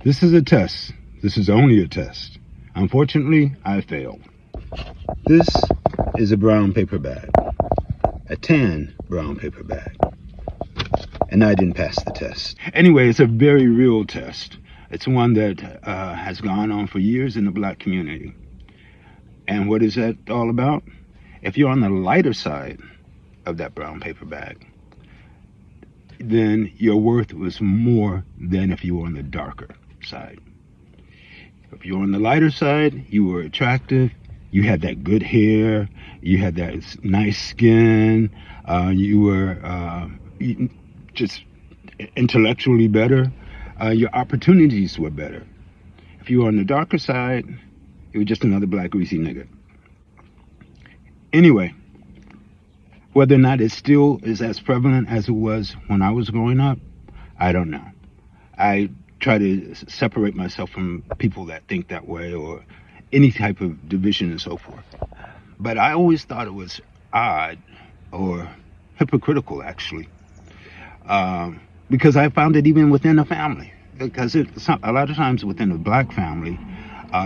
This is a test. This is only a test. Unfortunately, I failed. This is a brown paper bag, a tan brown paper bag, and I didn't pass the test. Anyway, it's a very real test. It's one that has gone on for years in the black community. And what is that all about? If you're on the lighter side of that brown paper bag, then your worth was more than if you were on the darker side. If you're on the lighter side, you were attractive, you had that good hair, you had that nice skin, you were just intellectually better, your opportunities were better. If you were on the darker side, you were just another black greasy nigga. Anyway, whether or not it still is as prevalent as it was when I was growing up, I don't know. I try to separate myself from people that think that way or any type of division and so forth. But I always thought it was odd or hypocritical, actually, because I found it even within a family. Because a lot of times within a black family,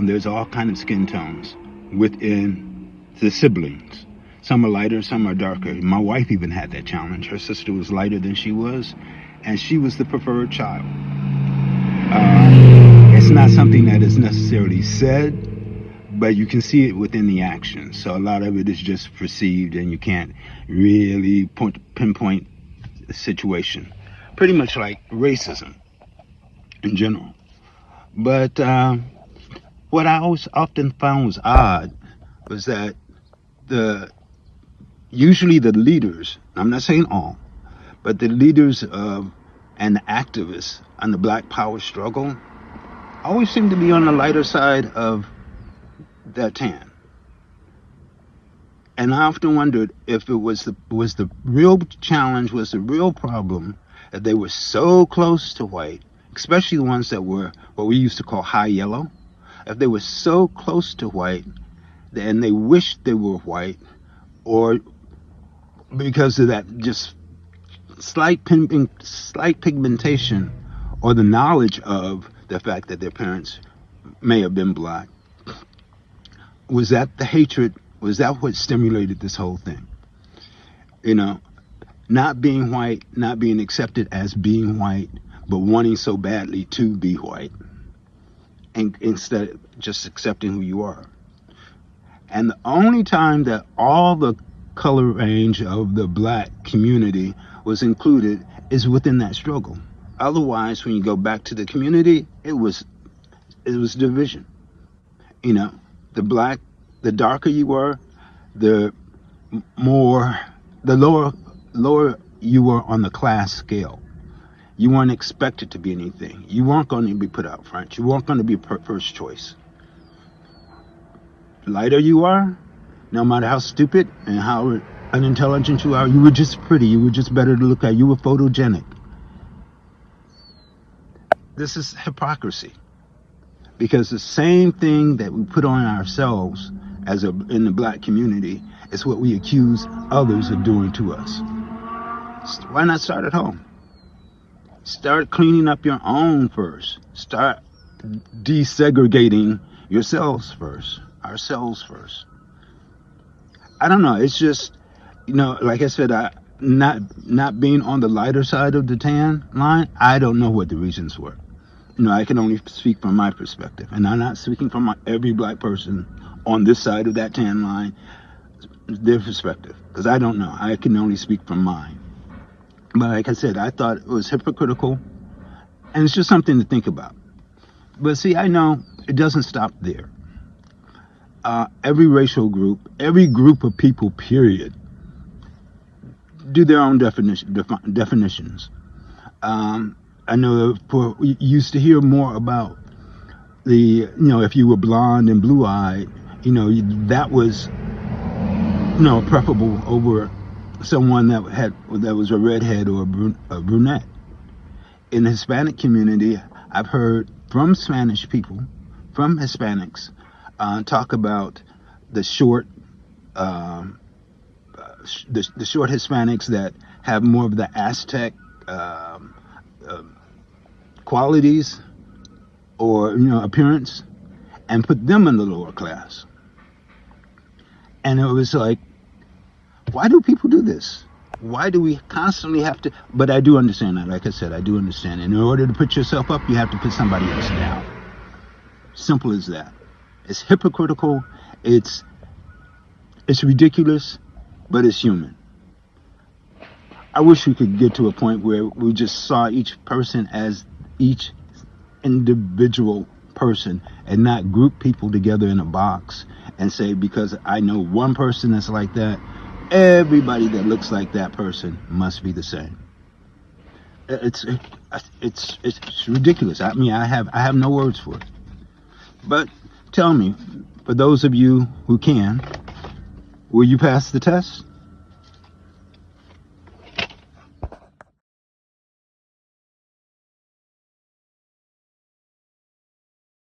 there's all kinds of skin tones within the siblings. Some are lighter, some are darker. My wife even had that challenge. Her sister was lighter than she was, and she was the preferred child. It's not something that is necessarily said, but you can see it within the action. So a lot of it is just perceived, and you can't really pinpoint the situation. Pretty much like racism in general. But what I always often found was odd was that usually the leaders, I'm not saying all, but the leaders and the activists on the black power struggle always seem to be on the lighter side of that tan. And I often wondered if it was the real challenge, was the real problem that they were so close to white, especially the ones that were what we used to call high yellow. If they were so close to white and they wished they were white, or because of that just slight pigmentation or the knowledge of the fact that their parents may have been black, was that the hatred? Was that what stimulated this whole thing? You know, not being white, not being accepted as being white, but wanting so badly to be white, and instead of just accepting who you are. And the only time that all the color range of the black community was included is within that struggle. Otherwise, when you go back to the community, it was division. You know, the darker you were, the lower you were on the class scale. You weren't expected to be anything. You weren't going to be put out front. You weren't going to be first choice. Lighter you are, no matter how stupid and how unintelligent you are, you were just pretty. You were just better to look at. You were photogenic. This is hypocrisy. Because the same thing that we put on ourselves in the black community is what we accuse others of doing to us. Why not start at home? Start cleaning up your own first. Start desegregating yourselves first. Ourselves first. I don't know. It's just, like I said, not being on the lighter side of the tan line, I don't know what the reasons were. I can only speak from my perspective. And I'm not speaking from every black person on this side of that tan line, their perspective. Because I don't know. I can only speak from mine. But like I said, I thought it was hypocritical. And it's just something to think about. But see, I know it doesn't stop there. Every racial group, every group of people, period, do their own definitions. I know we used to hear more about if you were blonde and blue-eyed, that was, preferable over someone that was a redhead or a brunette. In the Hispanic community, I've heard from Spanish people, from Hispanics, talk about the short Hispanics that have more of the Aztec qualities, or appearance and put them in the lower class. And it was like, why do people do this? Why do we constantly have to? But I do understand that. Like I said, I do understand. And in order to put yourself up, you have to put somebody else down. Simple as that. It's hypocritical. It's ridiculous, but it's human. I wish we could get to a point where we just saw each person as each individual person and not group people together in a box and say, because I know one person that's like that, everybody that looks like that person must be the same. It's ridiculous. I mean, I have no words for it. But tell me, for those of you who can, will you pass the test?